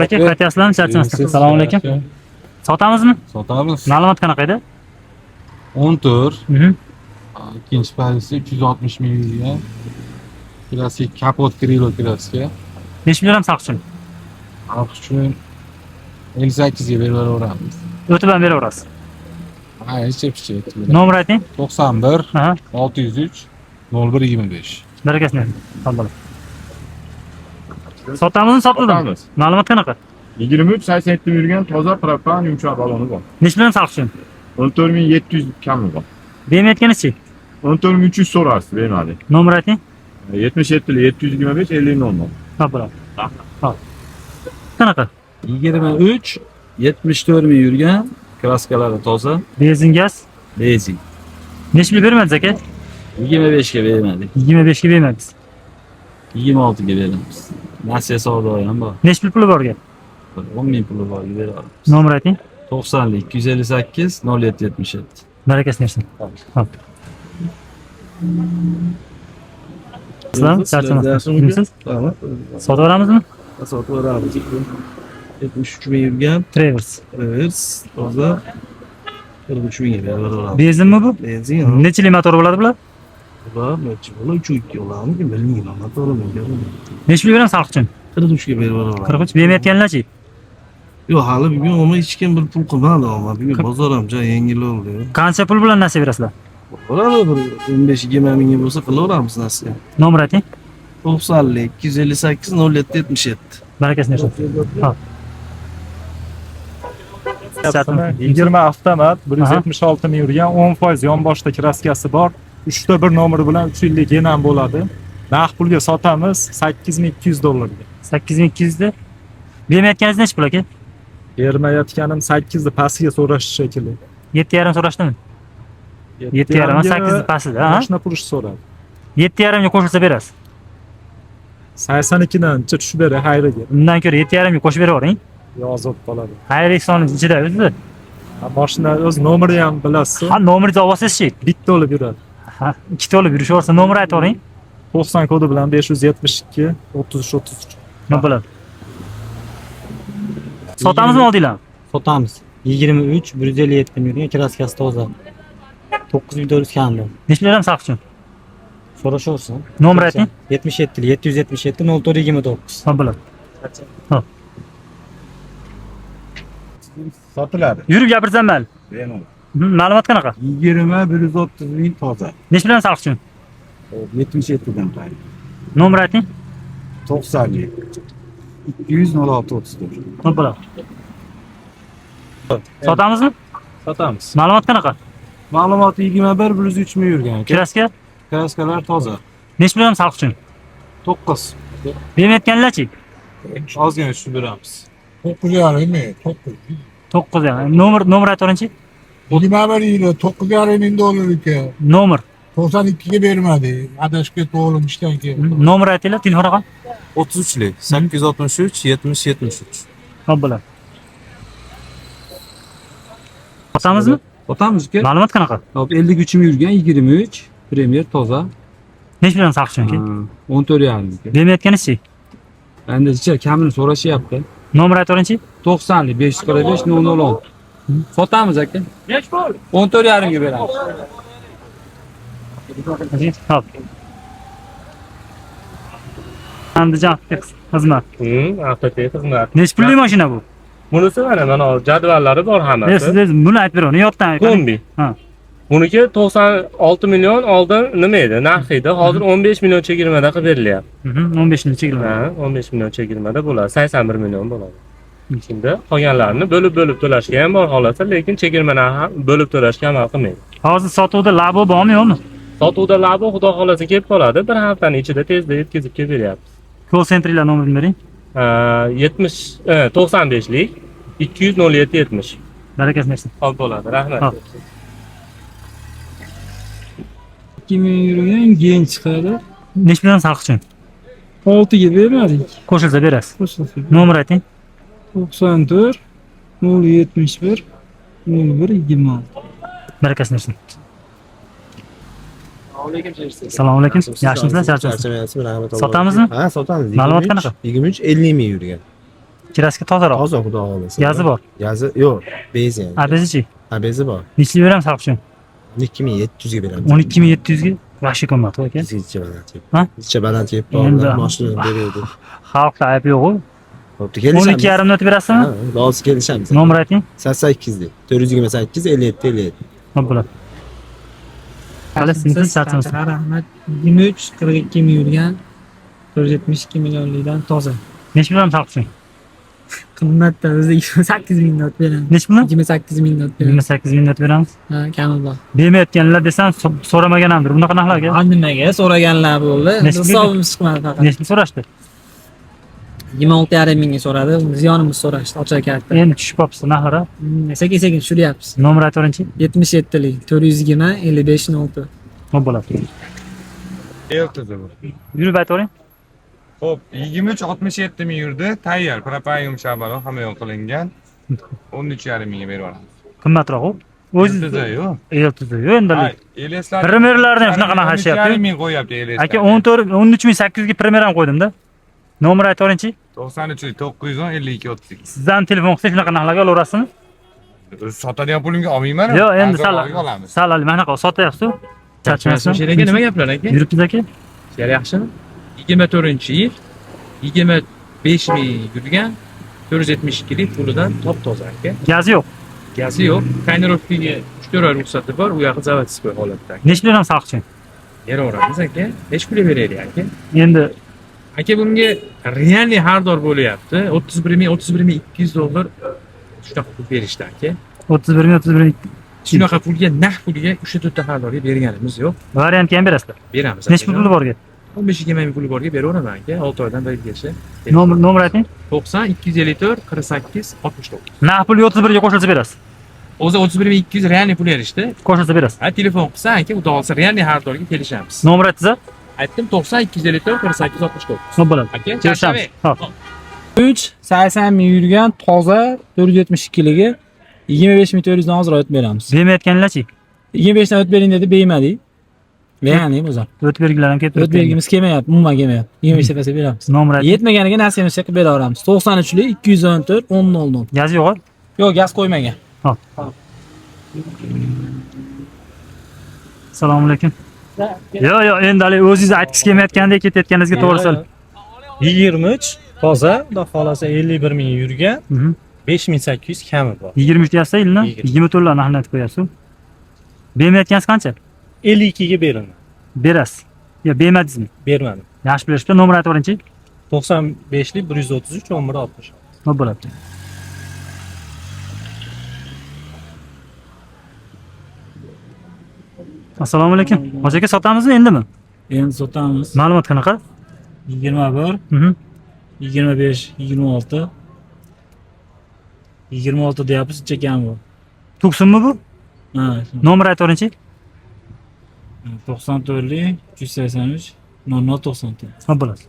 Aka, qaytyapsizlarmi? Charchamasdan. Assalomu alaykum. Sotamizmi? Sotamiz. Ma'lumot qanaqa edi? 10 tur. Mhm. İkinci paylısı 360 milyon. Klasik kapot krilo klasik. 5 million ham saqich uchun. Halk için 58 ga berib yuboramiz. O'tib ham beraverasiz. Ha, hech bir şey etmedi. Nomer ayting. 91 Aha. 603 0125. Barakasini. Alloh. Sotamizmi, sotdimi? Sotamiz. Ma'lumot qanaqa? 23 87 yurgan toza propan yumshoq baloni bor. Necha million saqich uchun? 14700 kami bor. Bermayotganichi? 14300 so'rarsiz, bermadi. Nomer ayting. 77 725 50 00. Ha, bo'ladi. Ha. Qanaqa? 23 74 ming yurgan, kraskalari toza, Benzin, gaz. benzin. Necha million bermadingiz aka? 25 ga bermadik. 25 ga bermadingiz. 26 ga beramiz. Nasiya savdo ham bor. Necha pul puli borga? 10 ming puli bor beramiz. Nomer ayting. 90 lik 258 0777. Barakasini bersin. Ha. Sizlar charchamasdan. Sotib olamizmi? Sotib beramiz. 73 ming yurgan, Travers. Travers toza 43 ming ga beramiz. Benzinmi bu? Benzin Necha yil motori bo'ladi bular? va necha bo'la 3 yo'lami bilmayman, motorimi Necha pul beramiz xalq uchun? 43 ga berib 43 bermayotganlarchi? Yo'q, hali bugun umuman hech kim bir pul qilmadi, ammo bugun bozor ham juda yengil oldi. Qancha pul bilan nasiya berasizlar? Bo'ladi bir 15-20 ming bo'lsa qilaveramiz nasiya. Nomer ayting. 90 lik 258 0777. Barakasini bersin. Ha. 20 avtomat 176 ming yurgan 10% yonboshda kraskasi bor. 3 ta bir nomeri bilan 3 yillik ham bo'ladi. Naqd pulga sotamiz $8200 ga. 8200 da. Bermayotganingiz necha pul aka? Bermayotganim 8 ni pastiga so'rash shekilli. 7,5 so'rashdimi? 7,5 8 ni pastida, ha? Mashina pul so'radi. 7,5 ga qo'shilsa berasiz. 82 dan tushib beray xayriga. Undan ko'ra 7,5 ga qo'shib beravering. Yozib qoladi. Xayr soni ichida o'zi. Mashina o'z nomeri ham bilasiz. Ha, nomeringizni olasiz-chi? Bitta olib yuradi. Ha, ikkita olib yurishaversa nomer aytavering. 90 kodi bilan 572 33 33. Nima bo'ladi? Sotamizmi oldinglarmi? Sotamiz. 23 157 ming yurgan, kraskasi toza. 900 kamda. Necha million saqich uchun? So'rashaversin. Nomer ayting. 77 777 0429. Ha, bo'ladi. Ha. Sotiladi. Yurib gapirsam mayli. Ma'lumot qanaqa? 20 130 ming toza. Necha million saqich uchun? 77 dan paylı. Nomer ayting. 90 ming. 200 06 34. Ha, bo'ladi. Sotamizmi? Sotamiz. Ma'lumot qanaqa? Ma'lumot 21 103 ming yurgan. Kraska? Kraskalar toza. Necha million saqich uchun? 9. Bermayotganlarchi? Ozgina tushib beramiz. 9,5 mi? 9. 9 yani. Nomer aytavering-chi? 21 yılı 9,5 bin dolar ki. Nomer. 92'ye vermedi. Adaşket oğlum işten ki. Nomer aytinglar, telefon raqam. 33 lik 863 70 73. Ha, bo'ladi. Sotamizmi? Sotamiz ki. Ma'lumot qanaqa? 53 ming yurgan 23 Premier toza. Necha million saqich uchun? 14 yarim. Bermayotganingiz-chi? Endi ichida kamini so'rashyapti. Nomer aytavering-chi? 90 lik 545 0010. Sotamiz aka. 14 yarimga beramiz. Hop. Andijon xizmat. Avtotek xizmat. Necha pulli mashina bu? Bunisi mana jadvallari bor hammasi. Siz buni aytib bering, yotdan ayting. Kombi. Ha. Buniki 96 million oldin nima edi? Narx edi. Hozir 15 million chegirmada qilib berilyapti. 15 million chegirma. Ha, 15 million chegirmada bo'ladi. 81 million bo'ladi. Shunda qolganlarini bo'lib to'lashga ham bor holati, lekin chegirma narxi bo'lib to'lashga amal qilmaydi. Hozir sotuvda labo bormi, yo'qmi? Sotuvda labo xudo xolasa kelib qoladi. Bir haftaning ichida tezda yetkazib kelib beryapmiz. Call centerlar nomerini bering. 95 lik 200 07 70. Barakasini bersin. Xo'p bo'ladi. Rahmat. 2000 yurgan gen chiqadi. Necha million saqich uchun? 6 ga bermadik. Qo'shilsa berasiz. Qo'shilsa. Nomer ayting. 94 071 0126. Barakasini bersin. Assalomu alaykum. Yaxshimisizlar? Charchasiz? Sotamizmi? Ha, sotamiz. Ma'lumot qanaqa? 23 50 ming yurgan. Kraska tozaroq. Toza xudo xohlasa. Gazi bor. Gazi yo'q, bez yani. Abezichi. Abezi bor. Nechli beramiz xalq uchun? 12700 ga beramiz. 12700 ga. Vashi qimmat aka. Sizcha baland yeb. Ha? Sizcha baland yeb Endi- borlar, mashina beradi. Xalqda ayb yo'q-ku. Xo'p, kelishamiz. 12,5 minut berasizmi? Ha, hozir kelishamiz. Nomer ayting. 88 deb. 428 57 57. Xo'p bo'ladi. Hali siz charchamisiz? Rahmat. 23 42 ming yurgan 472 millionlikdan toza. Nech beramiz xalq uchun? Qimmatda o'zi 28 ming not beramiz. Nech pulni? 28 ming not beramiz. 28 ming minut beramiz. Ha, kamida. Bermayotganlar desam so'ramaganamdir. Bunaqa narxlarga. Nimaga so'raganlar bo'ldi. Nechta Hisobimiz chiqmadi faqat. Nechni so'rashdi? 26,5 mingga so'radi. Ziyonimiz so'rashdi, ocha katta. Endi tushib qolibsiz narxlar. Sekin-sekin tushiryapmiz. Nomer aytavering-chi. 77 lik 420 55 06. Xo'p bo'ladi. Yurib aytavering. Xo'p, 23-67 ming yurdi. Tayyor, propan yumshoq balo, hamma yoq qilingan. 13,5 mingga berib yuboramiz. Qimmatroq-ku. O'zi Tuzda-yu. Eltizda yo endi. Eleslar. Primerlardan shunaqa narx aytishyapti. 13,5 ming qo'yapti eleslar. Aka 13800 ga primer ham qo'ydim-da. Nomer aytavering-chi. 93 910 52 32. Sizdan telefon qilsak shunaqa narxlarga olasizmi? Sotadigan pulimga olmayman. Yo'q, endi olamiz. sal mana anaqa sotyapsiz-ku. Charchamasmi? Sheraka nima gaplar aka? Yuribsiz aka? Sher yaxshimi? 24-yil 25 ming yurgan 472 lik pulidan top toza aka. Gazi yo'q. Gazi yo'q. Tayinrovkaga 3-4 oy ruxsati bor, u yoqi zavodskiy holatda. Nech beramiz xalq uchun? Beraveramiz aka. Hech pul beraylik aka. Endi Aka bunga realniy xaridor bo'lyapti. 31,200 dollar shunaqa pul berishdi aka. 31 Shunaqa pulga naqd pulga o'sha to'rtta xaridorga berganimiz yo'q. variantga ham berasizlar. Beramiz. Nech pul borga? 15-20 ming puli borga beraveraman aka. 6 oydan berigacha. Nomer ayting. 90 254 48 69. Naqd pul 31 ga qo'shilsa berasiz. O'zi 31,200 realniy pul berishdi. Qo'shilsa berasiz. Ha, telefon qilsa aka, xudo xolsa realniy xaridorga kelishamiz. Nomer aytsa? Aytdim 90 254 48 69. Xo'p bo'ladi. Aka, Kelishamiz. Xo'p. 3 80 ming yurgan toza 472 ligi 25,400 dan ozroq o'tib beramiz. Bermayotganlarchi? 25 dan o'tib bering dedi, bermadik. Berganim o'zi. O'tib bergilar ham ketib. O'tib bergimiz kelmayapti, umuman kelmayapti. 25 tepasiga beramiz. Nomer ayting. Yetmaganiga nasibimiz qilib beraveramiz. 93 lik 214 1000. Gaz yo'q. Yo'q, gaz qo'ymagan. Hop. Assalomu alaykum. Yo'q, endi hali o'zingiz aytgisi kelmayotgandek ketayotganingizga to'g'ri sol. 23 toza, xudo xolasa 51 ming yurgan, 5800 kami bor. 23 deyapsiz yilni 20 to'rtlar narxini aytib qo'yasiz. Bermayotganingiz qancha? 52 ga beraman. Berasiz. Yo, bermadingizmi? Bermadim. Yaxshi berishdi. Nomer aytavering-chi. 95 lik 133 11 60. Xo'p bo'ladi. Assalomu alaykum. Hoji aka sotamizmi endimi? Endi sotamiz. Ma'lumot qanaqa? 21 25 26 26 deyapsiz, chekam bu. To'qsonmi bu? Ha. Nomer aytavering-chi. 94 lik 383 0094. Xo'p bo'ladi.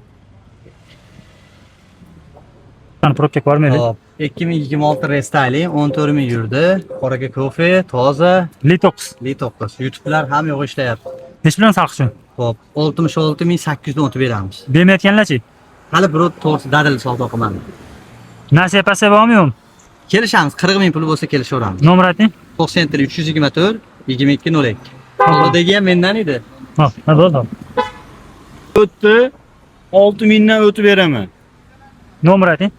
Qani probka bormaydi? Hop, 2026 restayling 14 ming yurdi. Qoraga kofe, toza, Li9. Li9. YouTube'lar ham yo'q ishlayapti. Nech bilan xalq uchun? Hop, 66,800 dan o'tib beramiz. Bermayotganlarchi? Hali birov to'g'risi dadil savdo qilmadi. Nasiya-pasiya bormi yo'qmi? Kelishamiz, 40 ming puli bo'lsa kelishaveramiz. Nomer ayting. 90 324 2202. Qo'ldagi ham mendan edi. Ha, bo'ldi. O'tdi 6 mingdan o'tib beraman. Nomer ayting.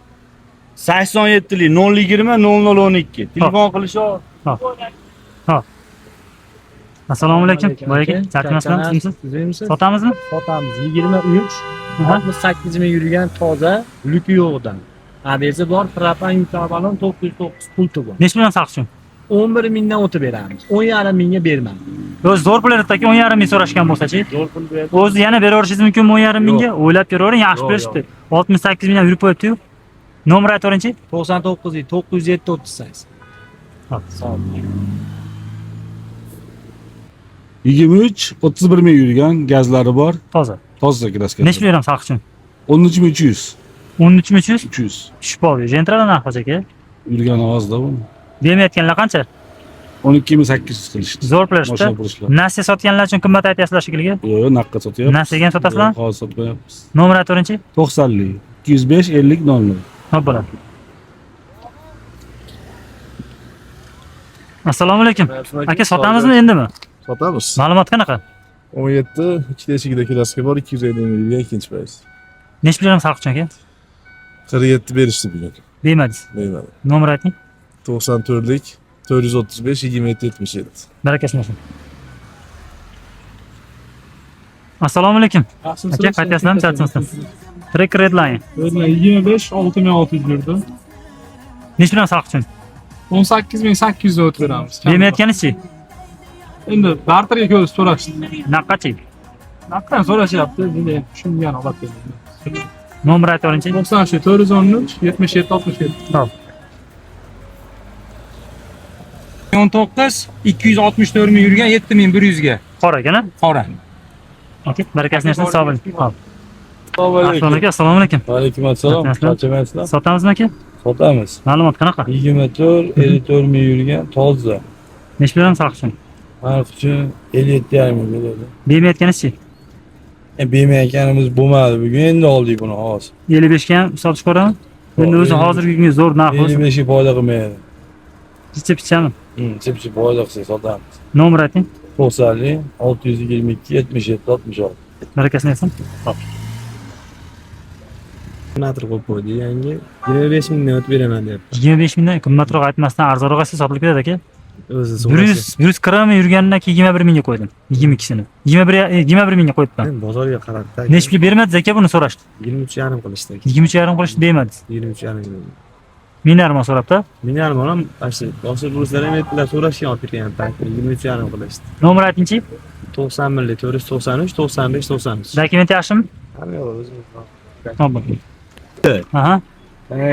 87 lik 020 0012. Telefon qilishib. Ha. Assalomu alaykum. Boy aka, charchamasizmi? Sizmisiz? Sotamizmi? Sotamiz. 23 68 ming yurgan toza, luki yo'g'idan. Adresi bor, propan yumshoq balon 909 pul bor. Nech bilan xalq uchun? 11 mingdan o'tib beramiz. 10,5 mingga bermadi. O'zi zo'r pul edi-ki 10,5 ming so'rashgan bo'lsa-chi? Zo'r pul berdi. O'zi yana beraverishingiz mumkinmi 10,5 mingga? O'ylab ko'ravering, yaxshi berishdi. 68 mingdan yurib qo'yibdi-yu. Nomer aytavering-chi. 99 907 38. Hop, sog' bo'ling. 23 31 ming yurgan, gazlari bor. Toza. Toza kraska. Nech beramiz xalq uchun? 13300. 13300? 300. Tushib qoldi. Gentrala narx aka. Yurgan ovozda bu. Bermayotganlar qancha? 12800 qilishdi. Zo'r pulashdi. Nasiya sotganlar uchun qimmat aytyapsizlar shekilli. Yo'q, naqqa sotyapmiz. Nasiyaga ham sotasizlar? Hozir sotmayapmiz. Nomer aytavering-chi. 90 lik 205 50 00. Xo'p bo'ladi. Assalomu alaykum. Aka sotamizmi endimi? Sotamiz. Ma'lumot qanaqa? 17 ikkita eshigida klassika bor 250 ming yurgan ikkinchi payz. Necha pul saqich aka? 47 berishdi bugun. Bermadingiz. Bermadi. Nomer ayting. 94lik 435 27 77. Barakasi bo'lsin. Assalomu alaykum. Aka qaytasizlarmi, charchamasizlar? Track Redline. 25 6600 yurdi. Necha pul saqich? 18800 o'tib beramiz. Bermayotganingiz-chi? Endi barterga ko'rib so'rashdi. Naqachi? Naqdan so'rashyapti, endi tushungan olib berdim. Nomer aytavering-chi. 93 413 77 67. Xo'p. 19 264 ming yurgan 7100 ga. Qora ekana? Qora. Aka, barakasini bersin, sog' bo'ling. Xo'p. Assalomu Aka, assalomu alaykum. Alaykum assalom. Charchamaysizlar? Sotamizmi aka? Sotamiz. Ma'lumot qanaqa? 24 54 ming yurgan toza. Necha pul saqich? Narx uchun 57,5 ming bo'ladi. Bermayotganingiz-chi? Bermayotganimiz bo'lmadi. Bugun endi oldik buni hozir. 55 ga ham sotish ko'raman. Endi o'zi hozirgi kunga zo'r narx bo'lsa. 55 ga foyda qilmaydi. Picha-pichami? Chip-chip foyda qilsa sotamiz. Nomer ayting. 90 622 77 66. Barakasini bersin. Xo'p. Qanaqa qo'yib qo'ydi yangi 25 mingdan o'tib beraman deyapti. 25 mingdan qimmatroq aytmasdan arzonroq aytsa sotilib ketadi aka. O'zi 100 kirami yurganidan keyin 21 mingga qo'ydim. 22sini. 21 mingga qo'yibman. bozorga qarab. Necha pul bermadi aka buni so'rashdi. 23,5 qilishdi. 23,5 qilishdi bermadi. 23,5. Minarmi so'rabdi? Minarmi ham boshqa ruslar ham aytdilar so'rashgan olib bergan paytda 23,5 qilishdi. Nomer aytingchi. 91 493 95 93. Dokument yaxshimi? Hamma yo'q o'zimiz. Xo'p. Aha.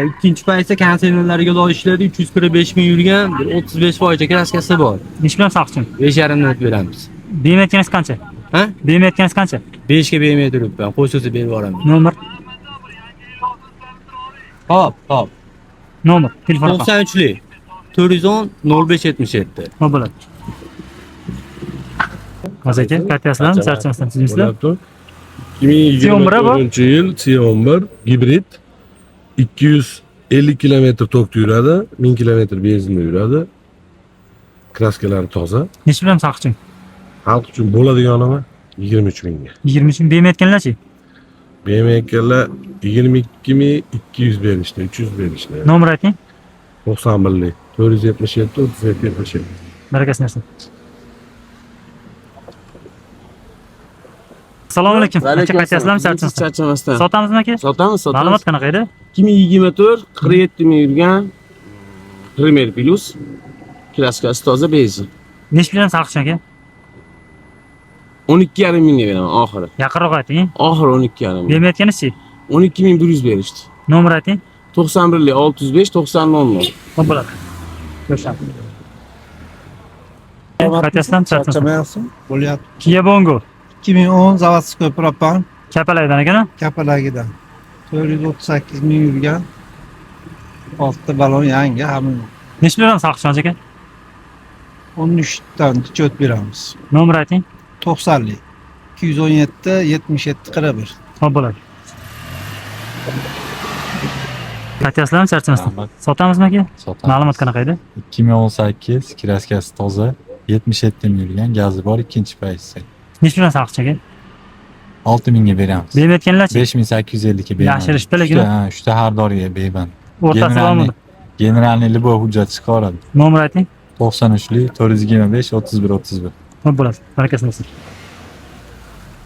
Ikkinchi paytda konteynerlarga olishlarda 345 ming yurgan 35% kraskasi bor. Necha bilan saqchim? 5,5 dan beramiz. Bermayotganingiz qancha? Ha? Bermayotganingiz qancha? 5 ga bermay turibman. Qo'shimcha berib yuboraman. Nomer. Hop. Nomer. Telefon raqami. 93lik 410 0577. Xo'p bo'ladi. Hozir aka, qaytasizlarmi? Charchamasdan sizmisizlar? 2024 yil C11 gibrid 250 km tokda yuradi, 1000 km benzinda yuradi. Kraskalari toza. Necha bilan saqchim? Xalq uchun bo'ladigani 23 mingga. 23 ming bermayotganlar-chi? Bermayotganlar 22,200 berishdi, 300 berishdi. Nomer ayting. 91lik 477 37 77. Barakasini bersin. Assalomu alaykum. Aka qaytasizlarmi, charchamasdan? Charchamasdan. Sotamizmi aka? Sotamiz. Ma'lumot qanaqa edi? 2024 47 ming yurgan Premier Plus klaskasi toza benzin. Necha bilan saqchim aka? 12,5 mingga beraman oxiri. Yaqinroq ayting. Oxiri 12,5 ming. Bermayotganingiz-chi? 12,100 berishdi. Nomer ayting. 91lik 605 90 Xo'p bo'ladi. Ko'rishamiz. Qaytasizlarmi, charchamasdan? Bo'lyapti. Kia Bongo. 2010 заводской propan Kapalaydan ekana? kapalagidan 438 ming yurgan 6 balon yangi hamma Necha bilan saqchim aka? 13 dan chot beramiz. Nomer ayting. 90lik 217 77 41. Xo'p bo'ladi. Qaytasizlarmi, charchamasdan? Sotamizmi aka? Sotamiz. Ma'lumot qanaqa edi? 2018 kraskasi toza 77 ming yurgan gazi bor ikkinchi paytda. Necha bilan saqchim aka? 6 mingga beramiz. Bermayotganlar-chi? 5850 ga beraman. Yashirishdi lekin. Ha, 3 ta har doriga beraman. O'rtasi bormi? Generalniy любой hujjat chiqaradi. Nomer ayting. 93lik 425 31 31. Xo'p bo'ladi. Barakasini bersin.